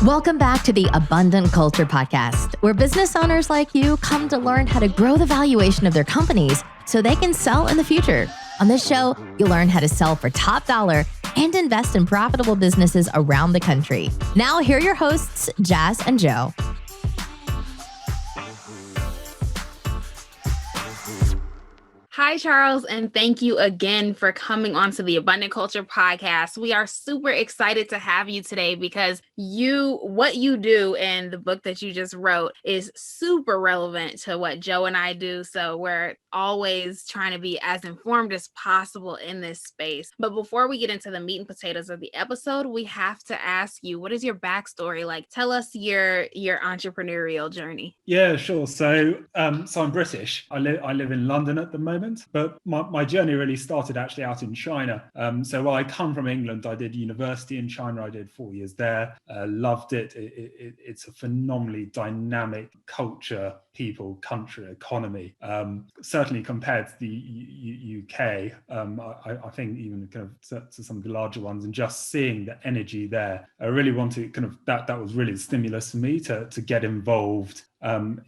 Welcome back to the Abundant Culture Podcast, where business owners like you come to learn how to grow the valuation of their companies so they can sell in the future. On this show, you'll learn how to sell for top dollar and invest in profitable businesses around the country. Now, here are your hosts, Jazz and Joe. Hi, Charles, and thank you again for coming on to the Abundant Culture Podcast. We are super excited to have you today because what you do and the book that you just wrote is super relevant to what Joe and I do. So we're always trying to be as informed as possible in this space. But before we get into the meat and potatoes of the episode, we have to ask you, what is your backstory? Like, tell us your entrepreneurial journey. Yeah, sure. So I'm British. I live in London at the moment. But my journey really started actually out in China. So while I come from England, I did university in China. I did 4 years there. Loved it. It's a phenomenally dynamic culture, people, country, economy. Certainly compared to the UK, I think even kind of to some of the larger ones, and just seeing the energy there, I really wanted kind of that was really the stimulus for me to get involved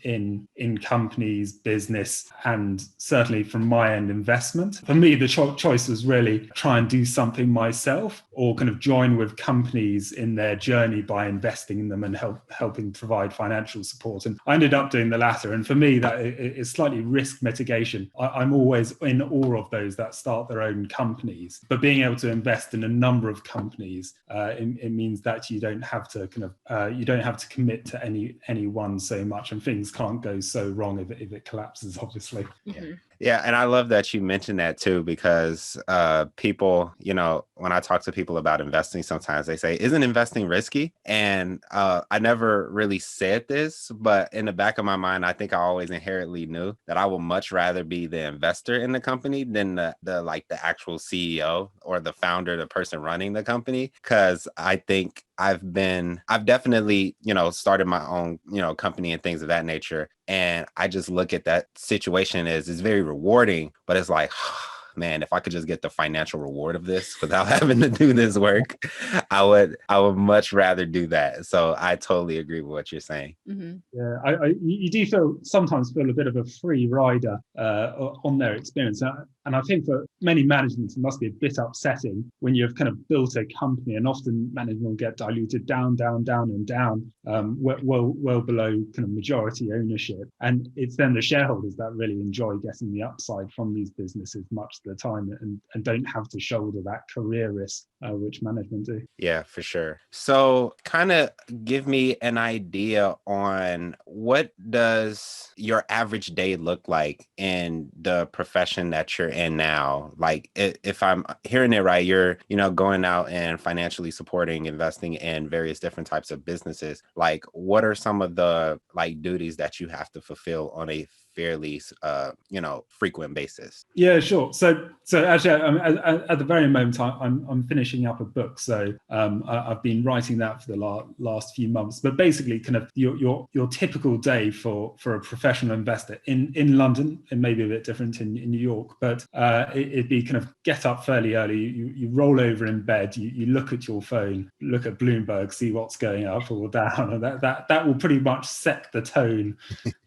in companies, business, and certainly from my end, investment. For me, the choice was really try and do something myself or kind of join with companies in their journey by investing in them and helping provide financial support. And I ended up doing the latter. And for me, that is slightly risk mitigation. I'm always in awe of those that start their own companies, but being able to invest in a number of companies, it means that you don't have to commit to any one so much. And things can't go so wrong if it collapses, obviously. Mm-hmm. Yeah. And I love that you mentioned that too, because people, when I talk to people about investing, sometimes they say, isn't investing risky? And I never really said this, but in the back of my mind, I think I always inherently knew that I would much rather be the investor in the company than the actual CEO or the founder, the person running the company. Because I think I've definitely, started my own, company and things of that nature. And I just look at that situation as it's very rewarding, but it's like, man, if I could just get the financial reward of this without having to do this work, I would much rather do that. So I totally agree with what you're saying. Mm-hmm. Yeah, you do sometimes feel a bit of a free rider on their experience. And I think for many managements, it must be a bit upsetting when you've kind of built a company, and often management will get diluted down, well below kind of majority ownership. And it's then the shareholders that really enjoy getting the upside from these businesses much of the time and don't have to shoulder that career risk, which management do. Yeah, for sure. So kind of give me an idea on what does your average day look like in the profession that you're in now? Like, if I'm hearing it right, you're, going out and financially supporting, investing in various different types of businesses. Like, what are some of the duties that you have to fulfill on a fairly frequent basis? Yeah, sure. So actually, at the very moment, I'm finishing up a book. So I've been writing that for the last few months. But basically, kind of your typical day for a professional investor in London, it may be a bit different in New York, but it'd be kind of get up fairly early. You roll over in bed. You look at your phone, look at Bloomberg, see what's going up or down, and that will pretty much set the tone.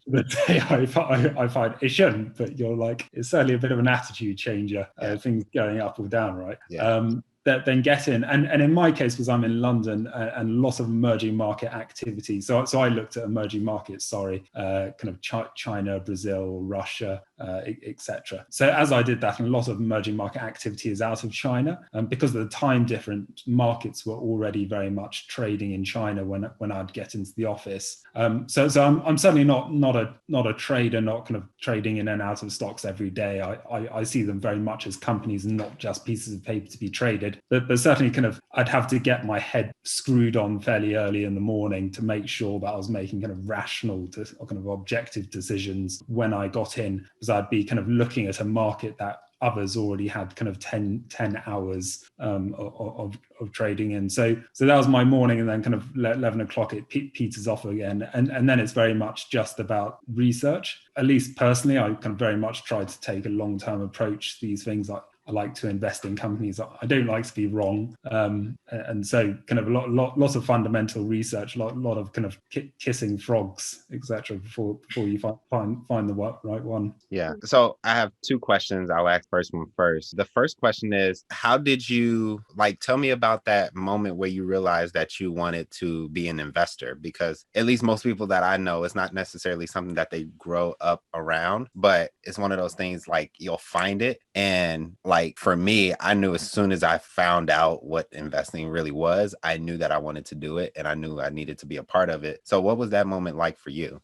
The day I find it shouldn't, but you're like, it's certainly a bit of an attitude changer, things going up or down, right? Yeah. Then get in. And in my case, because I'm in London and lots of emerging market activity. So I looked at emerging markets, kind of China, Brazil, Russia, etc. So as I did that, and a lot of emerging market activity is out of China. And because of the time different, markets were already very much trading in China when I'd get into the office. So I'm certainly not a trader, not kind of trading in and out of stocks every day. I see them very much as companies and not just pieces of paper to be traded. But certainly kind of I'd have to get my head screwed on fairly early in the morning to make sure that I was making kind of rational or kind of objective decisions when I got in, because I'd be kind of looking at a market that others already had kind of 10 hours of trading in. So that was my morning, and then kind of 11 o'clock it peters off again. And then it's very much just about research. At least personally, I kind of very much try to take a long-term approach to these things. I like to invest in companies. I don't like to be wrong. And so kind of lots of fundamental research, lot of kind of kissing frogs, etc., before you find the right one. Yeah. So I have two questions. I'll ask first one first. The first question is, how did you tell me about that moment where you realized that you wanted to be an investor? Because at least most people that I know, it's not necessarily something that they grow up around, but it's one of those things like you'll find it. And for me, I knew as soon as I found out what investing really was, I knew that I wanted to do it and I knew I needed to be a part of it. So what was that moment like for you?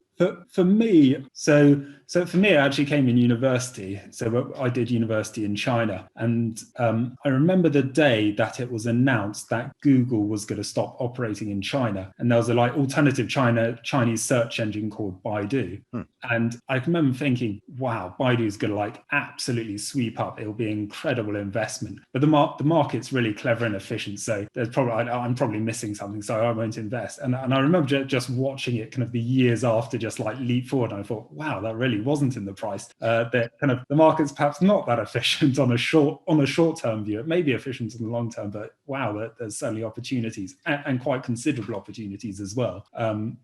For me, so for me, it actually came in university. So I did university in China, and I remember the day that it was announced that Google was going to stop operating in China, and there was a alternative Chinese search engine called Baidu. And I remember thinking, wow, Baidu is going to absolutely sweep up. It'll be an incredible investment. But the market's really clever and efficient. So I'm probably missing something, so I won't invest. And I remember just watching it kind of the years after just leap forward. And I thought, wow, that really wasn't in the price. That kind of the market's perhaps not that efficient on a short-term view. It may be efficient in the long term, but wow, there's certainly opportunities and quite considerable opportunities as well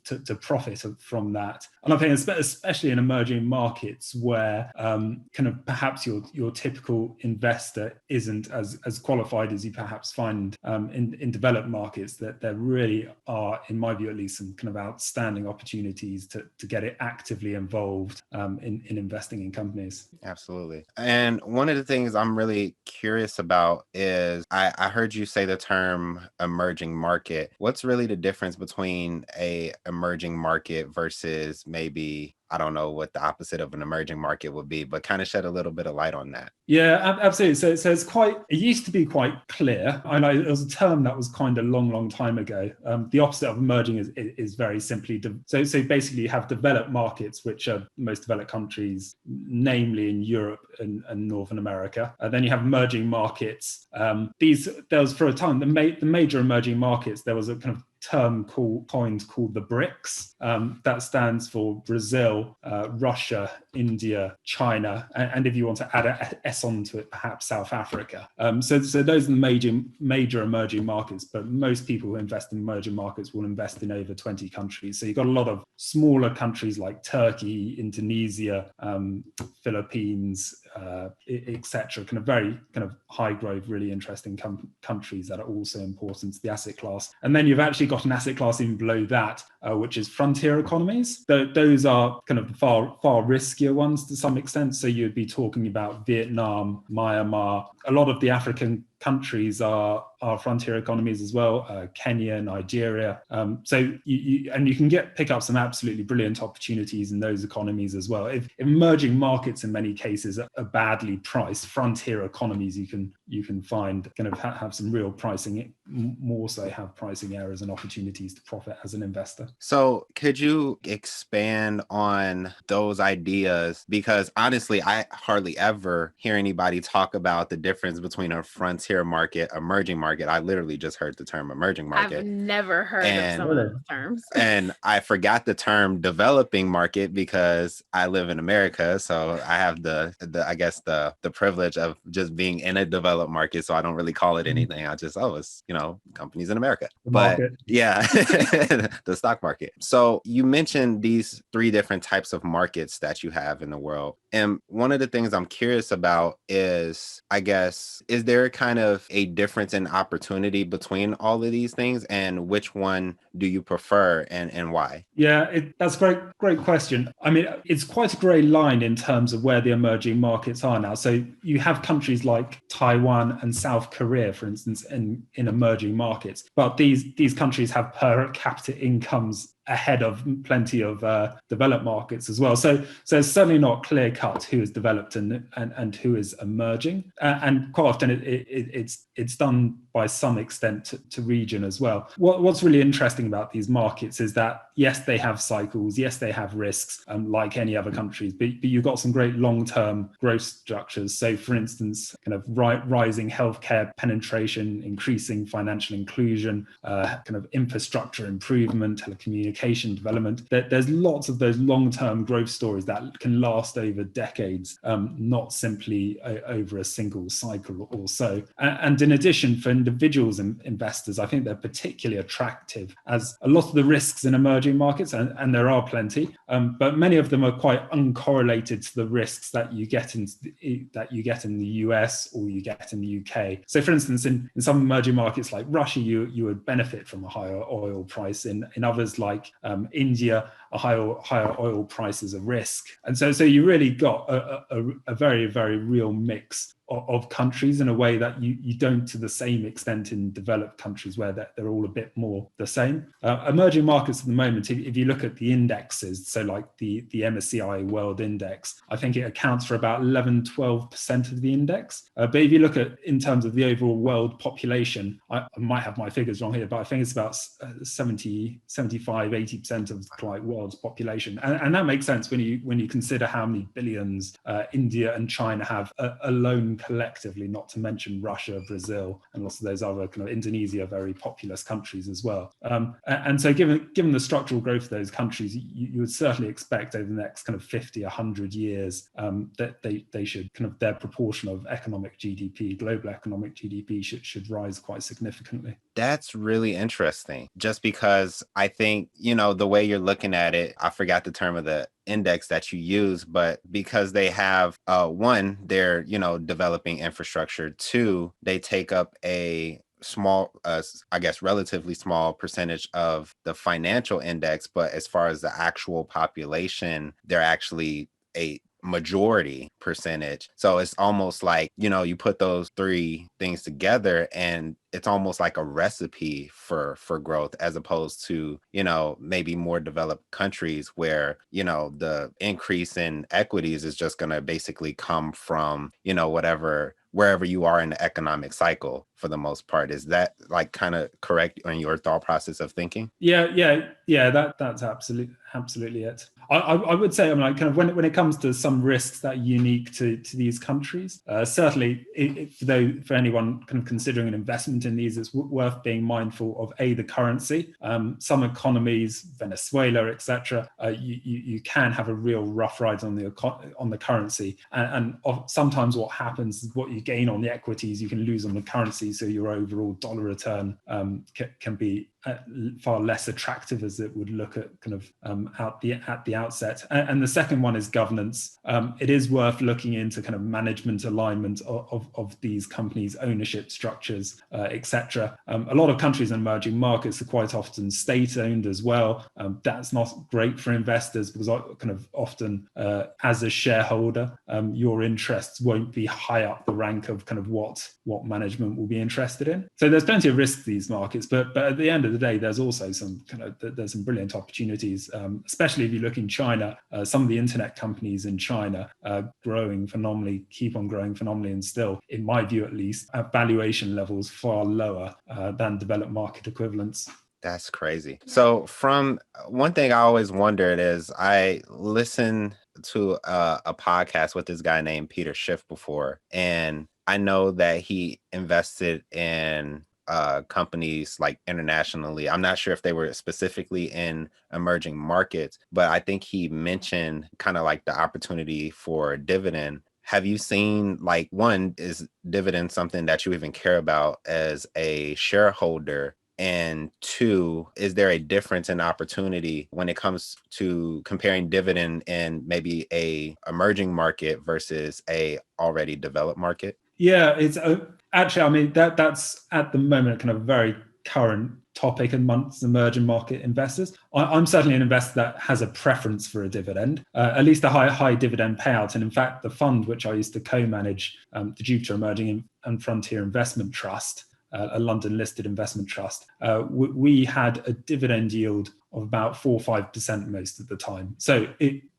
to profit from that. And I think especially in emerging markets where kind of perhaps your typical investor isn't as qualified as you perhaps find in developed markets, that there really are, in my view at least, some kind of outstanding opportunities to get it actively involved in investing in companies. Absolutely. And one of the things I'm really curious about is I heard you say the term emerging market. What's really the difference between a emerging market versus maybe, I don't know what the opposite of an emerging market would be, but kind of shed a little bit of light on that. Yeah, absolutely. So it used to be quite clear. I know it was a term that was kind of long time ago. The opposite of emerging is very simply, so basically you have developed markets, which are most developed countries, namely in Europe and Northern America. Then you have emerging markets. There was for a time, the major emerging markets, there was a kind of term coined called the BRICS. That stands for Brazil, Russia, India, China, and if you want to add an S onto it, perhaps South Africa. So those are the major emerging markets, but most people who invest in emerging markets will invest in over 20 countries. So you've got a lot of smaller countries like Turkey, Indonesia, Philippines, etc. Kind of very kind of high growth, really interesting countries that are also important to the asset class. And then you've actually got an asset class even below that, which is frontier economies. Those are kind of far riskier ones to some extent. So you'd be talking about Vietnam, Myanmar. A lot of the African countries are frontier economies as well, Kenya, Nigeria. So you can pick up some absolutely brilliant opportunities in those economies as well. If emerging markets in many cases are badly priced, frontier economies you can find kind of have some real pricing, more so have pricing errors and opportunities to profit as an investor. So could you expand on those ideas? Because honestly, I hardly ever hear anybody talk about the difference between a frontier market, emerging market. I literally just heard the term emerging market. I've never heard of some of those terms. And I forgot the term developing market because I live in America. So I have the privilege of just being in a developed market. So I don't really call it anything. I just, it's, companies in America. But yeah, the stock market. So you mentioned these three different types of markets that you have in the world. And one of the things I'm curious about is, I guess, is there kind of a difference in opportunity between all of these things, and which one do you prefer and why? Yeah, that's a great question. I mean, it's quite a gray line in terms of where the emerging markets are now. So you have countries like Taiwan and South Korea, for instance, in emerging markets, but these countries have per capita incomes ahead of plenty of developed markets as well. So it's certainly not clear cut who is developed and who is emerging. And quite often it's done by some extent to region as well. What's really interesting about these markets is that, yes, they have cycles, yes, they have risks, like any other countries, but you've got some great long-term growth structures. So for instance, kind of rising healthcare penetration, increasing financial inclusion, kind of infrastructure improvement, telecommunications, education, development. There's lots of those long-term growth stories that can last over decades, not simply over a single cycle or so. And in addition, for individuals and investors, I think they're particularly attractive, as a lot of the risks in emerging markets, and there are plenty, but many of them are quite uncorrelated to the risks that you get in the US or you get in the UK. So, for instance, in some emerging markets like Russia, you would benefit from a higher oil price. In others like India, a higher oil price is a risk. And so you really got a very, very real mix of countries in a way that you don't to the same extent in developed countries, where they're all a bit more the same. Emerging markets at the moment, if you look at the indexes, so like the MSCI World Index, I think it accounts for about 11-12% of the index. But if you look at in terms of the overall world population, I might have my figures wrong here, but I think it's about 75-80% of the like world's population. And that makes sense when you consider how many billions India and China have alone collectively, not to mention Russia, Brazil, and lots of those other kind of Indonesia, very populous countries as well. And so given the structural growth of those countries, you would certainly expect over the next kind of 50, 100 years that they should kind of, their proportion of economic GDP, global economic GDP should rise quite significantly. That's really interesting, just because I think, the way you're looking at it, I forgot the term of the index that you use, but because they have one, they're developing infrastructure. Two, they take up a small, I guess, relatively small percentage of the financial index, but as far as the actual population, they're actually a majority percentage. So it's almost like, you put those three things together and it's almost like a recipe for growth, as opposed to, maybe more developed countries where, the increase in equities is just going to basically come from, wherever you are in the economic cycle for the most part. Is that like kind of correct in your thought process of thinking? Yeah. That's absolutely it. I would say, like kind of when it comes to some risks that are unique to these countries, certainly for anyone kind of considering an investment in these, it's worth being mindful of the currency. Some economies, Venezuela, etc., you can have a real rough ride on the currency, and sometimes what happens is what you gain on the equities you can lose on the currency, so your overall dollar return can be far less attractive as it would look at kind of at the outset. And the second one is governance. It is worth looking into kind of management alignment of these companies' ownership structures, etc. A lot of countries in emerging markets are quite often state-owned as well. That's not great for investors, because kind of often as a shareholder, your interests won't be high up the rank of kind of what management will be interested in. So there's plenty of risk to these markets, but at the end of the day, there's also some brilliant opportunities, especially if you look in China. Some of the internet companies in China are growing phenomenally, keep on growing phenomenally, and still, in my view at least, at valuation levels far lower than developed market equivalents. That's crazy. So from one thing I always wondered is, I listened to a podcast with this guy named Peter Schiff before, and I know that he invested in companies like internationally. I'm not sure if they were specifically in emerging markets, but I think he mentioned kind of like the opportunity for dividend. Have you seen, like, one, is dividend something that you even care about as a shareholder? And two, is there a difference in opportunity when it comes to comparing dividend in maybe a emerging market versus a already developed market? Yeah, it's actually, I mean, that's at the moment kind of very current topic amongst emerging market investors. I'm certainly an investor that has a preference for a dividend, at least a high dividend payout. And in fact, the fund which I used to co-manage, the Jupiter Emerging and Frontier Investment Trust, a London listed investment trust, we had a dividend yield of about 4 or 5% most of the time. So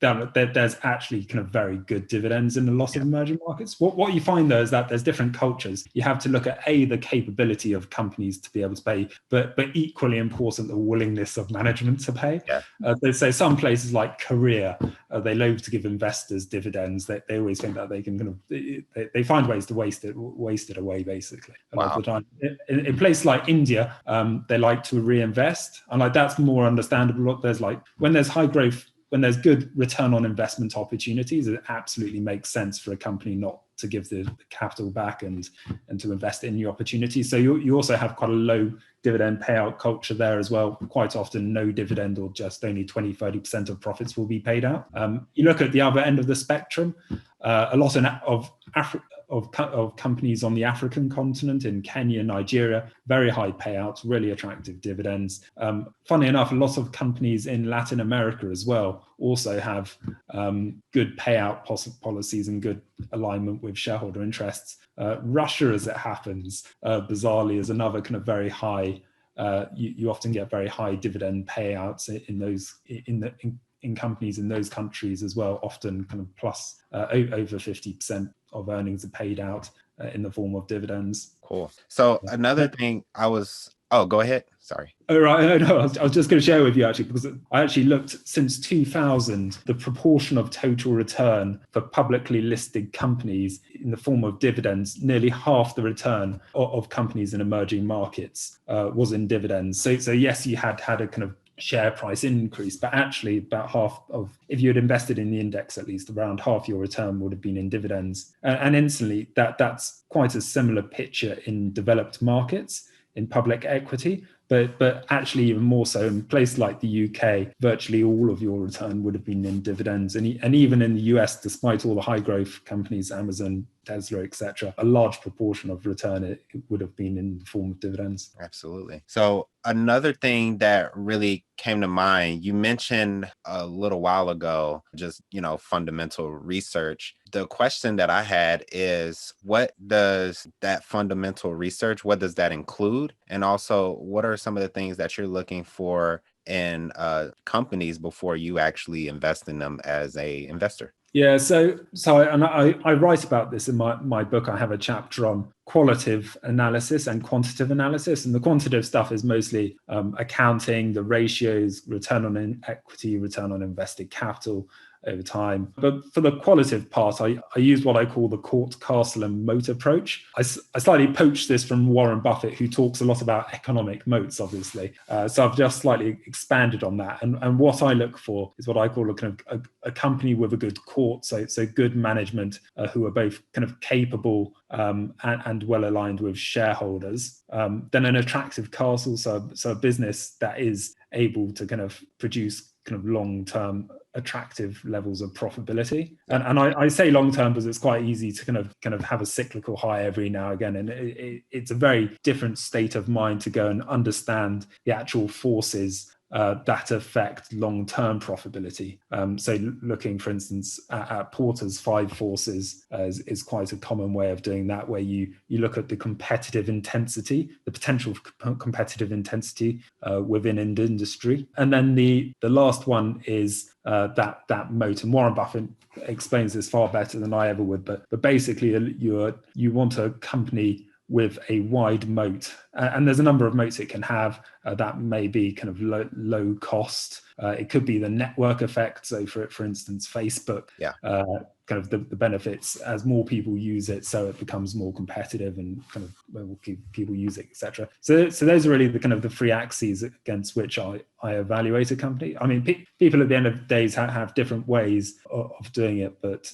there's actually kind of very good dividends in a lot of emerging markets. What you find though is that there's different cultures. You have to look at the capability of companies to be able to pay, but equally important, the willingness of management to pay. So some places like Korea, they loathe to give investors dividends. They always think that they can kind of, they find ways to waste it away basically a lot of the time. In places like India, they like to reinvest, and like that's more under understandable. There's like, when there's high growth, when there's good return on investment opportunities, it absolutely makes sense for a company not to give the capital back and to invest in new opportunities. So you also have quite a low dividend payout culture there as well. Quite often no dividend, or just only 20-30% of profits will be paid out. You look at the other end of the spectrum, a lot of companies on the African continent, in Kenya, Nigeria, very high payouts, really attractive dividends. Funny enough, a lot of companies in Latin America as well also have good payout policies and good alignment with shareholder interests. Russia, as it happens, bizarrely, is another kind of very high. You often get very high dividend payouts in companies in those countries as well, often kind of plus over 50% of earnings are paid out in the form of dividends. Cool. So another thing go ahead. Sorry. Oh, right. No, I was just going to share with you, actually, because I actually looked since 2000, the proportion of total return for publicly listed companies in the form of dividends, nearly half the return of companies in emerging markets was in dividends. So yes, you had a kind of share price increase, but actually about half of, if you had invested in the index, at least around half your return would have been in dividends. And instantly that's quite a similar picture in developed markets in public equity, but actually even more so in places like the UK, virtually all of your return would have been in dividends. And even in the US, despite all the high growth companies, Amazon, Tesla, etc., a large proportion of return it would have been in the form of dividends. Absolutely. So another thing that really came to mind, you mentioned a little while ago, just, fundamental research. The question that I had is, what does that fundamental research, what does that include? And also, what are some of the things that you're looking for in companies before you actually invest in them as a investor? Yeah, so I write about this in my book. I have a chapter on qualitative analysis and quantitative analysis. And the quantitative stuff is mostly accounting, the ratios, return on equity, return on invested capital over time. But for the qualitative part, I use what I call the court, castle and moat approach. I slightly poached this from Warren Buffett, who talks a lot about economic moats, obviously. So I've just slightly expanded on that. And what I look for is what I call a company with a good court, so good management who are both kind of capable and well aligned with shareholders. Then an attractive castle, so a business that is able to kind of produce kind of long-term attractive levels of profitability. And I say long-term because it's quite easy to kind of have a cyclical high every now and again. And it's a very different state of mind to go and understand the actual forces that affect long-term profitability. So looking, for instance, at Porter's 5 forces is quite a common way of doing that, where you look at the competitive intensity, the potential competitive intensity within an industry. And then the last one is that moat. And Warren Buffett explains this far better than I ever would. But basically, you want a company with a wide moat. And there's a number of moats it can have that may be kind of low cost. It could be the network effect. So for instance, Facebook, kind of the benefits as more people use it, so it becomes more competitive and kind of more people use it, etc. So those are really the kind of the 3 axes against which I evaluate a company. I mean, people at the end of the days have different ways of doing it, but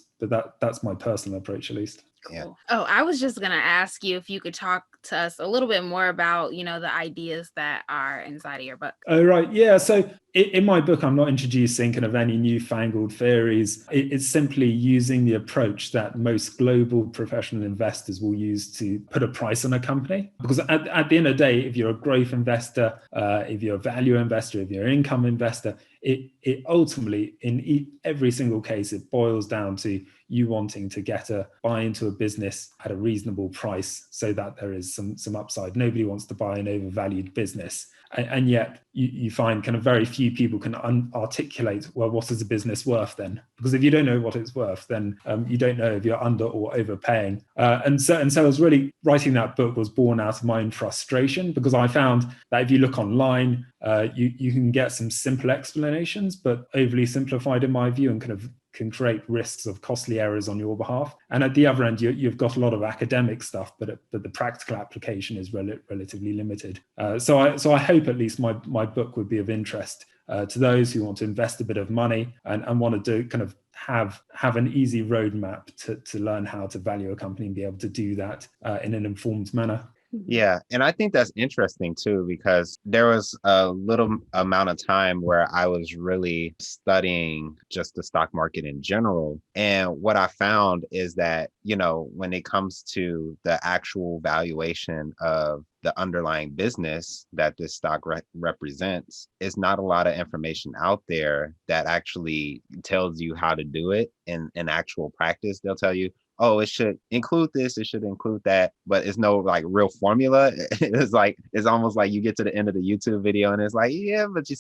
that's my personal approach, at least. Yeah. Oh, I was just going to ask you if you could talk to us a little bit more about, the ideas that are inside of your book. Oh, right. Yeah. So in my book, I'm not introducing kind of any newfangled theories. It's simply using the approach that most global professional investors will use to put a price on a company. Because at the end of the day, if you're a growth investor, if you're a value investor, if you're an income investor, it ultimately, in every single case, it boils down to you wanting to buy into a business at a reasonable price so that there is some upside. Nobody wants to buy an overvalued business. And yet you find kind of very few people can articulate, well, what is a business worth then? Because if you don't know what it's worth, then you don't know if you're under or overpaying. And so I was really writing that book was born out of my own frustration, because I found that if you look online, you can get some simple explanations, but overly simplified in my view, and kind of can create risks of costly errors on your behalf. And at the other end, you've got a lot of academic stuff, but the practical application is relatively limited. So I hope at least my book would be of interest to those who want to invest a bit of money and want to do kind of have an easy roadmap to learn how to value a company and be able to do that in an informed manner. Yeah. And I think that's interesting too, because there was a little amount of time where I was really studying just the stock market in general. And what I found is that, when it comes to the actual valuation of the underlying business that this stock represents, is not a lot of information out there that actually tells you how to do it in actual practice. They'll tell you, oh, it should include this, it should include that, but it's no like real formula. It's almost like you get to the end of the YouTube video and it's like, yeah, but you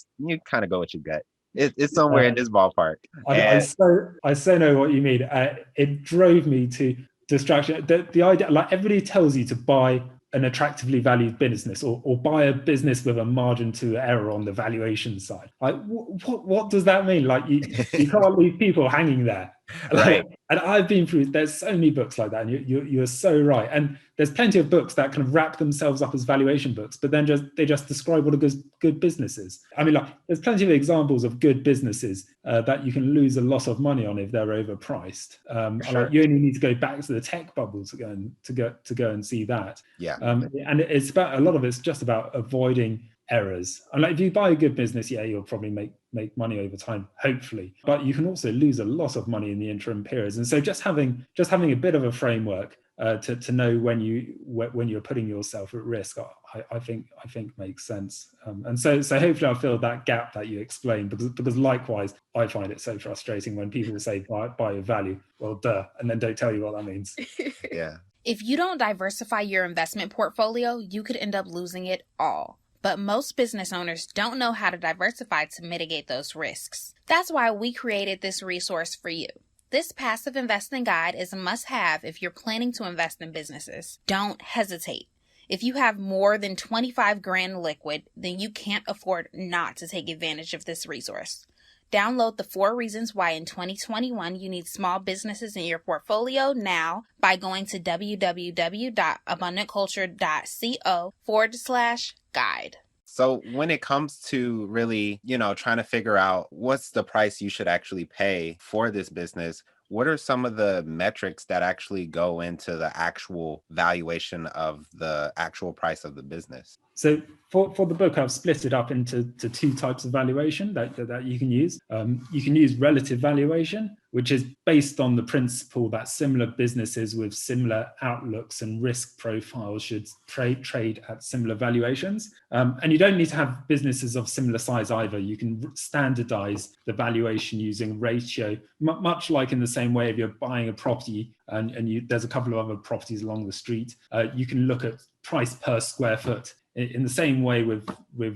kind of go with your gut. It's somewhere in this ballpark. I so know what you mean. It drove me to distraction. The idea, like everybody tells you to buy an attractively valued business or buy a business with a margin to error on the valuation side. Like, what does that mean? Like, you can't leave people hanging there. Right. And I've been through, there's so many books like that, and you're so right. And there's plenty of books that kind of wrap themselves up as valuation books, but then they just describe what a good business is. I mean, like, there's plenty of examples of good businesses that you can lose a lot of money on if they're overpriced. Sure. Like, you only need to go back to the tech bubble to go and see that. Yeah. And it's about, a lot of it's just about avoiding errors. And like, if you buy a good business, yeah, you'll probably make money over time, hopefully, but you can also lose a lot of money in the interim periods. And so just having a bit of a framework to know when you're putting yourself at risk, I think makes sense. And so hopefully I'll fill that gap that you explained, because likewise I find it so frustrating when people say buy a value, well, duh, and then don't tell you what that means. Yeah. If you don't diversify your investment portfolio, you could end up losing it all. But most business owners don't know how to diversify to mitigate those risks. That's why we created this resource for you. This passive investing guide is a must-have if you're planning to invest in businesses. Don't hesitate. If you have more than 25 grand liquid, then you can't afford not to take advantage of this resource. Download the 4 reasons why in 2021 you need small businesses in your portfolio now by going to www.abundantculture.co/guide. So when it comes to really, trying to figure out what's the price you should actually pay for this business, what are some of the metrics that actually go into the actual valuation of the actual price of the business? So for the book, I've split it up into 2 types of valuation that you can use. You can use relative valuation, which is based on the principle that similar businesses with similar outlooks and risk profiles should trade at similar valuations. And you don't need to have businesses of similar size either. You can standardize the valuation using ratio, much like in the same way if you're buying a property and there's a couple of other properties along the street, you can look at price per square foot. In the same way with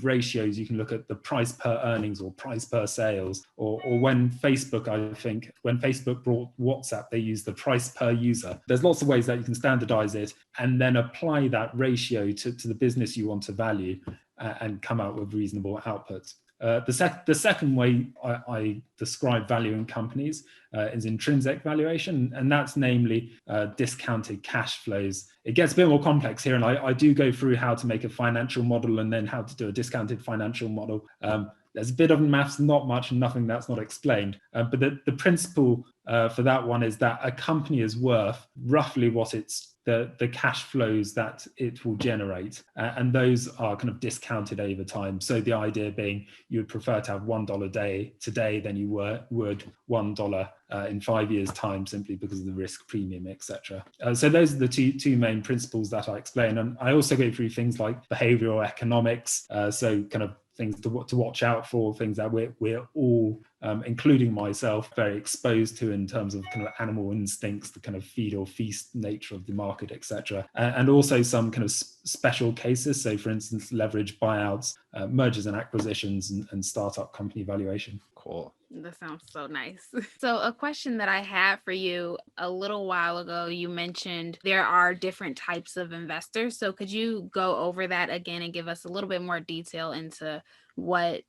ratios, you can look at the price per earnings or price per sales, or when Facebook brought WhatsApp, they used the price per user. There's lots of ways that you can standardize it and then apply that ratio to the business you want to value and come out with reasonable outputs. The second way I describe valuing companies is intrinsic valuation, and that's namely discounted cash flows. It gets a bit more complex here, and I do go through how to make a financial model and then how to do a discounted financial model. There's a bit of maths, not much, and nothing that's not explained. But the principle for that one is that a company is worth roughly what the cash flows that it will generate. And those are kind of discounted over time. So the idea being you would prefer to have $1 a day today than you would $1 in 5 years' time, simply because of the risk premium, etc. So those are the two main principles that I explain. And I also go through things like behavioral economics, so kind of things to watch out for, things that we're all, including myself, very exposed to in terms of kind of animal instincts, the kind of feed or feast nature of the market, etc. And also some kind of special cases. So for instance, leverage buyouts, mergers and acquisitions, and startup company valuation. Cool. That sounds so nice. So a question that I had for you a little while ago, you mentioned there are different types of investors. So could you go over that again and give us a little bit more detail into what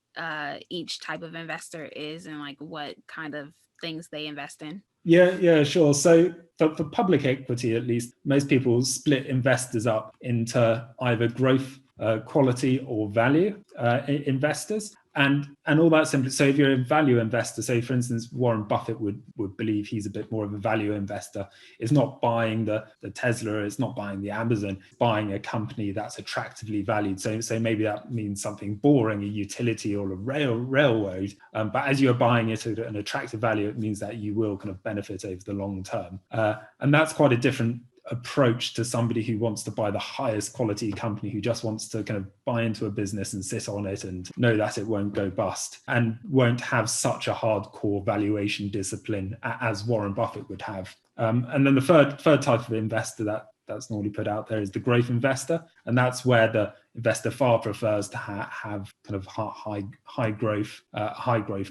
each type of investor is and like what kind of things they invest in? Yeah, sure. So for public equity, at least, most people split investors up into either growth, quality or value investors. And all that simply, so if you're a value investor, say for instance, Warren Buffett would believe he's a bit more of a value investor. It's not buying the Tesla, it's not buying the Amazon, it's buying a company that's attractively valued. So maybe that means something boring, a utility or a railroad. But as you're buying it at an attractive value, it means that you will kind of benefit over the long term. And that's quite a different approach to somebody who wants to buy the highest quality company, who just wants to kind of buy into a business and sit on it and know that it won't go bust and won't have such a hardcore valuation discipline as Warren Buffett would have. And then the third type of investor that's normally put out there is the growth investor, and that's where the investor far prefers to have kind of high growth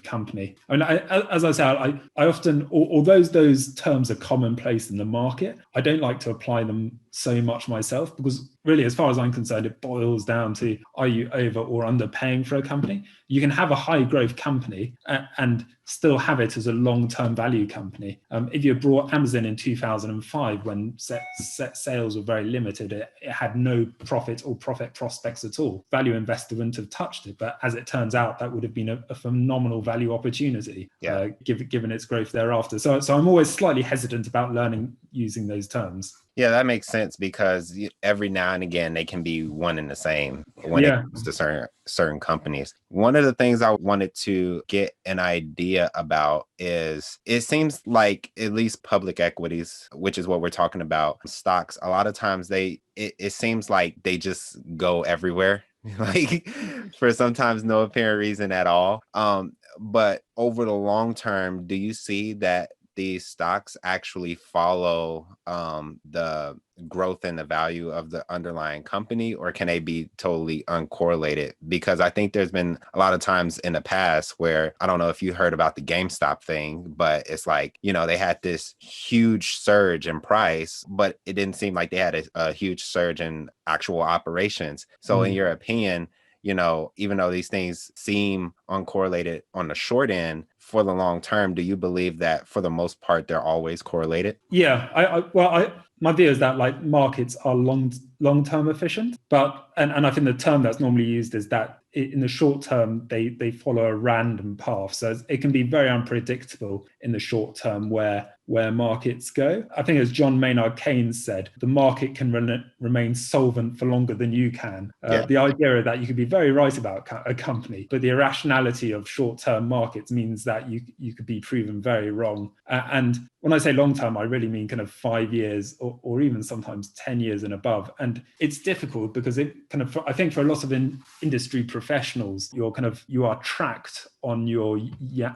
company. I mean, as I say, I often, although those terms are commonplace in the market, I don't like to apply them so much myself, because really, as far as I'm concerned, it boils down to, are you over or underpaying for a company? You can have a high growth company and still have it as a long-term value company. If you brought Amazon in 2005, when sales were very limited, it had no profit or profit prospects at all. Value investor wouldn't have touched it, but as it turns out, that would have been a phenomenal value opportunity, given its growth thereafter. So I'm always slightly hesitant about using those terms. Yeah, that makes sense, because every now and again they can be one and the same when it comes to certain companies. One of the things I wanted to get an idea about is, it seems like at least public equities, which is what we're talking about, stocks, a lot of times it seems like they just go everywhere. Like, for sometimes no apparent reason at all. But over the long term, do you see that these stocks actually follow the growth and the value of the underlying company, or can they be totally uncorrelated? Because I think there's been a lot of times in the past where, I don't know if you heard about the GameStop thing, but it's like, they had this huge surge in price, but it didn't seem like they had a huge surge in actual operations. So in your opinion, even though these things seem uncorrelated on the short end, for the long term, do you believe that for the most part they're always correlated? Yeah, my view is that like markets are long-term efficient, but and I think the term that's normally used is that in the short term they follow a random path. So it can be very unpredictable in the short term where markets go. I think, as John Maynard Keynes said, the market can remain solvent for longer than you can. The idea is that you could be very right about a company, but the irrationality of short-term markets means that you could be proven very wrong. And when I say long term, I really mean kind of 5 years or even sometimes 10 years and above. And it's difficult because it kind of, I think for a lot of industry professionals, you are tracked on your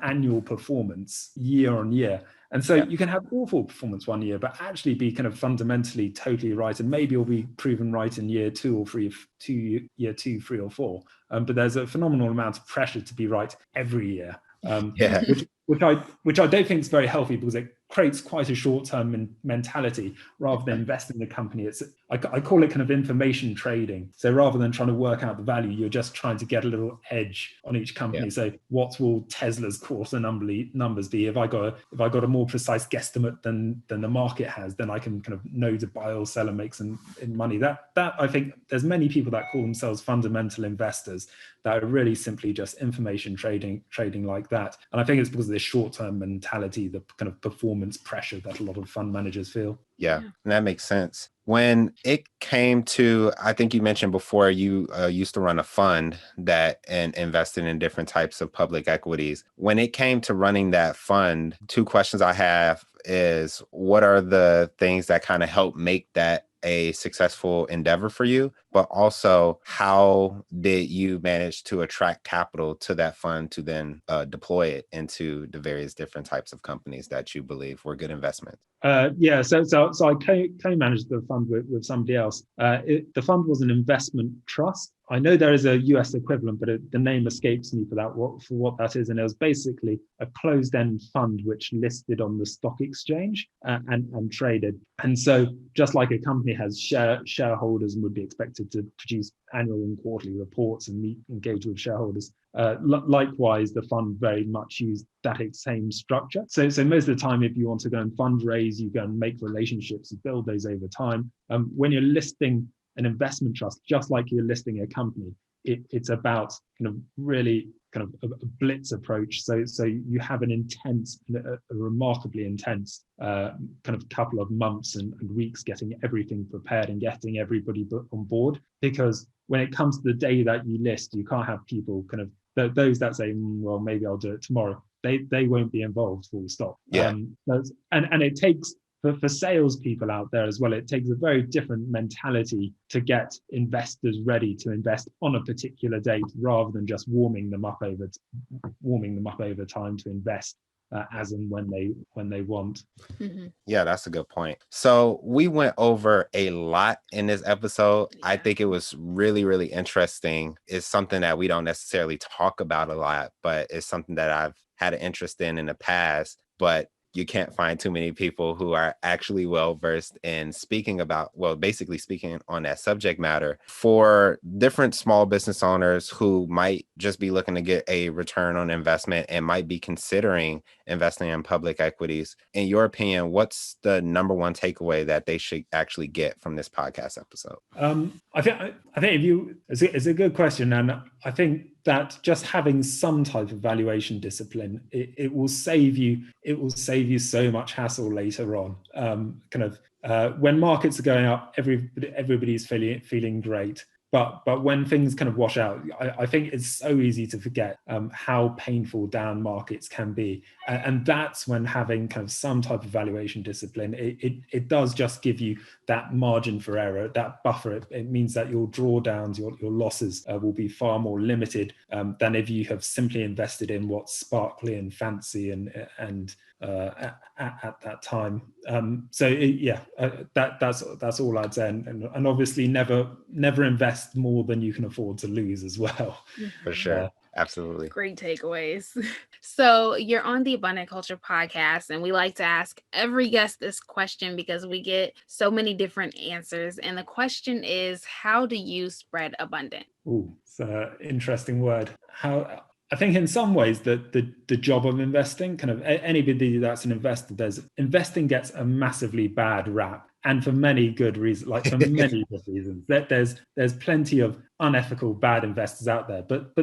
annual performance year on year. And so you can have awful performance one year, but actually be kind of fundamentally totally right. And maybe you'll be proven right in year 2 or 3, year 2, 3 or 4. But there's a phenomenal amount of pressure to be right every year. Which I don't think is very healthy, because it creates quite a short-term mentality rather than invest in the company. I call it kind of information trading. So rather than trying to work out the value, you're just trying to get a little edge on each company. So what will Tesla's quarter numbers be? If I got a more precise guesstimate than the market has, then I can kind of know to buy or sell and make some money. That I think there's many people that call themselves fundamental investors that are really simply just information trading like that. And I think it's because of this short-term mentality, the kind of performance pressure that a lot of fund managers feel. Yeah, that makes sense. When it came to, I think you mentioned before, you used to run a fund that invested in different types of public equities. When it came to running that fund, 2 questions I have is, what are the things that kind of help make that a successful endeavor for you? But also, how did you manage to attract capital to that fund to then deploy it into the various different types of companies that you believe were good investments? So I co-managed the fund with somebody else. The fund was an investment trust. I know there is a US equivalent, but the name escapes me for what that is. And it was basically a closed-end fund which listed on the stock exchange and traded. And so just like a company has shareholders and would be expected to produce annual and quarterly reports and engage with shareholders, likewise, the fund very much used that same structure. So most of the time, if you want to go and fundraise, you go and make relationships, you build those over time. When you're listing an investment trust, just like you're listing a company, it's about kind of really kind of a blitz approach. So you have an intense, a remarkably intense kind of couple of months and weeks getting everything prepared and getting everybody on board. Because when it comes to the day that you list, you can't have people kind of those that say, well, maybe I'll do it tomorrow. They won't be involved, full stop. Yeah. And it takes, for salespeople out there as well, it takes a very different mentality to get investors ready to invest on a particular date, rather than just warming them up over time to invest as and when they want. Mm-hmm. Yeah, that's a good point. So we went over a lot in this episode. Yeah. I think it was really, really interesting. It's something that we don't necessarily talk about a lot, but it's something that I've had an interest in the past. But you can't find too many people who are actually well-versed in speaking about, well, basically speaking on that subject matter for different small business owners who might just be looking to get a return on investment and might be considering investing in public equities. In your opinion, what's the number one takeaway that they should actually get from this podcast episode? I think it's a good question. And I think that just having some type of valuation discipline, it will save you so much hassle later on. When markets are going up, everybody's feeling great. But when things kind of wash out, I think it's so easy to forget how painful down markets can be. And that's when having kind of some type of valuation discipline, it does just give you that margin for error, that buffer. It means that your drawdowns, your losses will be far more limited than if you have simply invested in what's sparkly and fancy and at that time. That's all I'd say. And obviously never invest more than you can afford to lose as well. For sure. Absolutely. Great takeaways. So you're on the Abundant Culture podcast, and we like to ask every guest this question because we get so many different answers. And the question is, how do you spread abundant? Ooh, it's an interesting word. I think in some ways that the job of investing, kind of anybody that's an investor, investing gets a massively bad rap. And for many good reasons, there's plenty of unethical, bad investors out there. But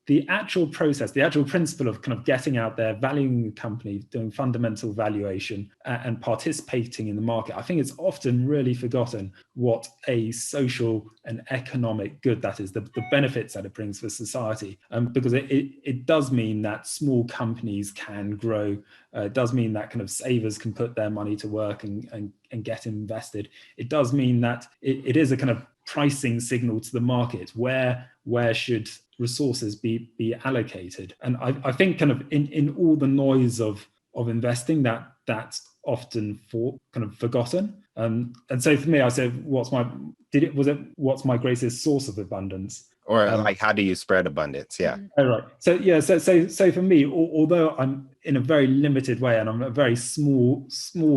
the actual process, the actual principle of kind of getting out there, valuing the company, doing fundamental valuation and participating in the market, I think it's often really forgotten what a social and economic good that is, the benefits that it brings for society. Because it does mean that small companies can grow. It does mean that kind of savers can put their money to work and get invested. It does mean that it is a kind of pricing signal to the market. Where should resources be allocated? And I think kind of in all the noise of investing, that's often forgotten. And so for me, I said, what's my greatest source of abundance? Or how do you spread abundance? Yeah. Oh, right. So for me, although I'm in a very limited way and I'm a very small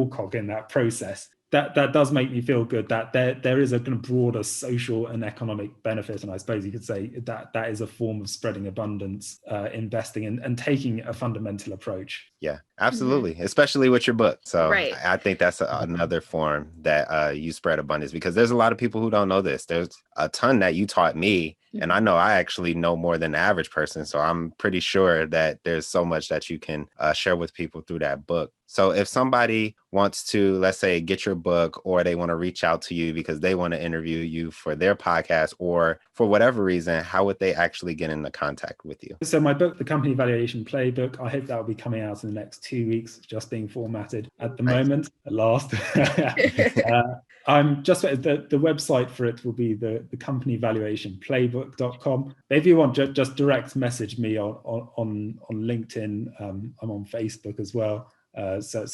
cog in that process, that does make me feel good that there is a kind of broader social and economic benefit. And I suppose you could say that is a form of spreading abundance, investing and taking a fundamental approach. Yeah, absolutely. Mm-hmm. Especially with your book. So right. I think that's another form that you spread abundance, because there's a lot of people who don't know this. There's a ton that you taught me. And I know I actually know more than the average person. So I'm pretty sure that there's so much that you can share with people through that book. So if somebody wants to, let's say, get your book, or they want to reach out to you because they want to interview you for their podcast, or for whatever reason, how would they actually get into contact with you? So my book, The Company Valuation Playbook, I hope that will be coming out in the next 2 weeks, just being formatted at the moment, at last. I'm just, the website for it will be the companyvaluationplaybook.com. If you want, just direct message me on LinkedIn. I'm on Facebook as well. So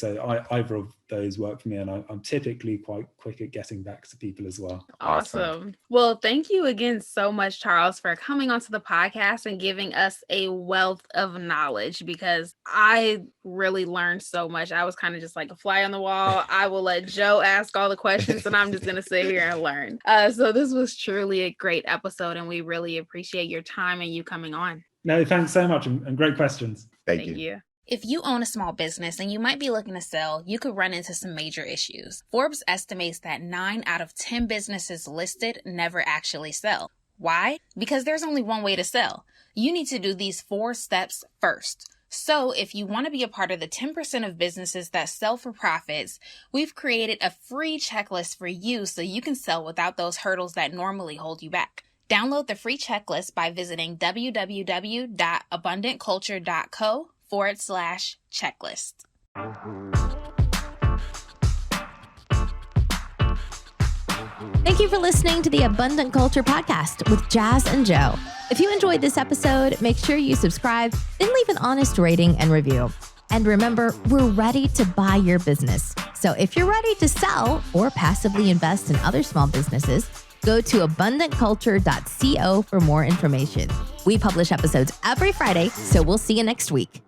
either of those work for me, and I'm typically quite quick at getting back to people as well. Awesome. Well, thank you again so much, Charles, for coming onto the podcast and giving us a wealth of knowledge, because I really learned so much. I was kind of just like a fly on the wall. I will let Joe ask all the questions and I'm just going to sit here and learn. So this was truly a great episode, and we really appreciate your time and you coming on. No, thanks so much, and great questions. Thank you. If you own a small business and you might be looking to sell, you could run into some major issues. Forbes estimates that 9 out of 10 businesses listed never actually sell. Why? Because there's only one way to sell. You need to do these 4 steps first. So if you want to be a part of the 10% of businesses that sell for profits, we've created a free checklist for you so you can sell without those hurdles that normally hold you back. Download the free checklist by visiting www.abundantculture.co/checklist. Thank you for listening to the Abundant Culture Podcast with Jazz and Joe. If you enjoyed this episode, make sure you subscribe, then leave an honest rating and review. And remember, we're ready to buy your business. So if you're ready to sell or passively invest in other small businesses, go to abundantculture.co for more information. We publish episodes every Friday, so we'll see you next week.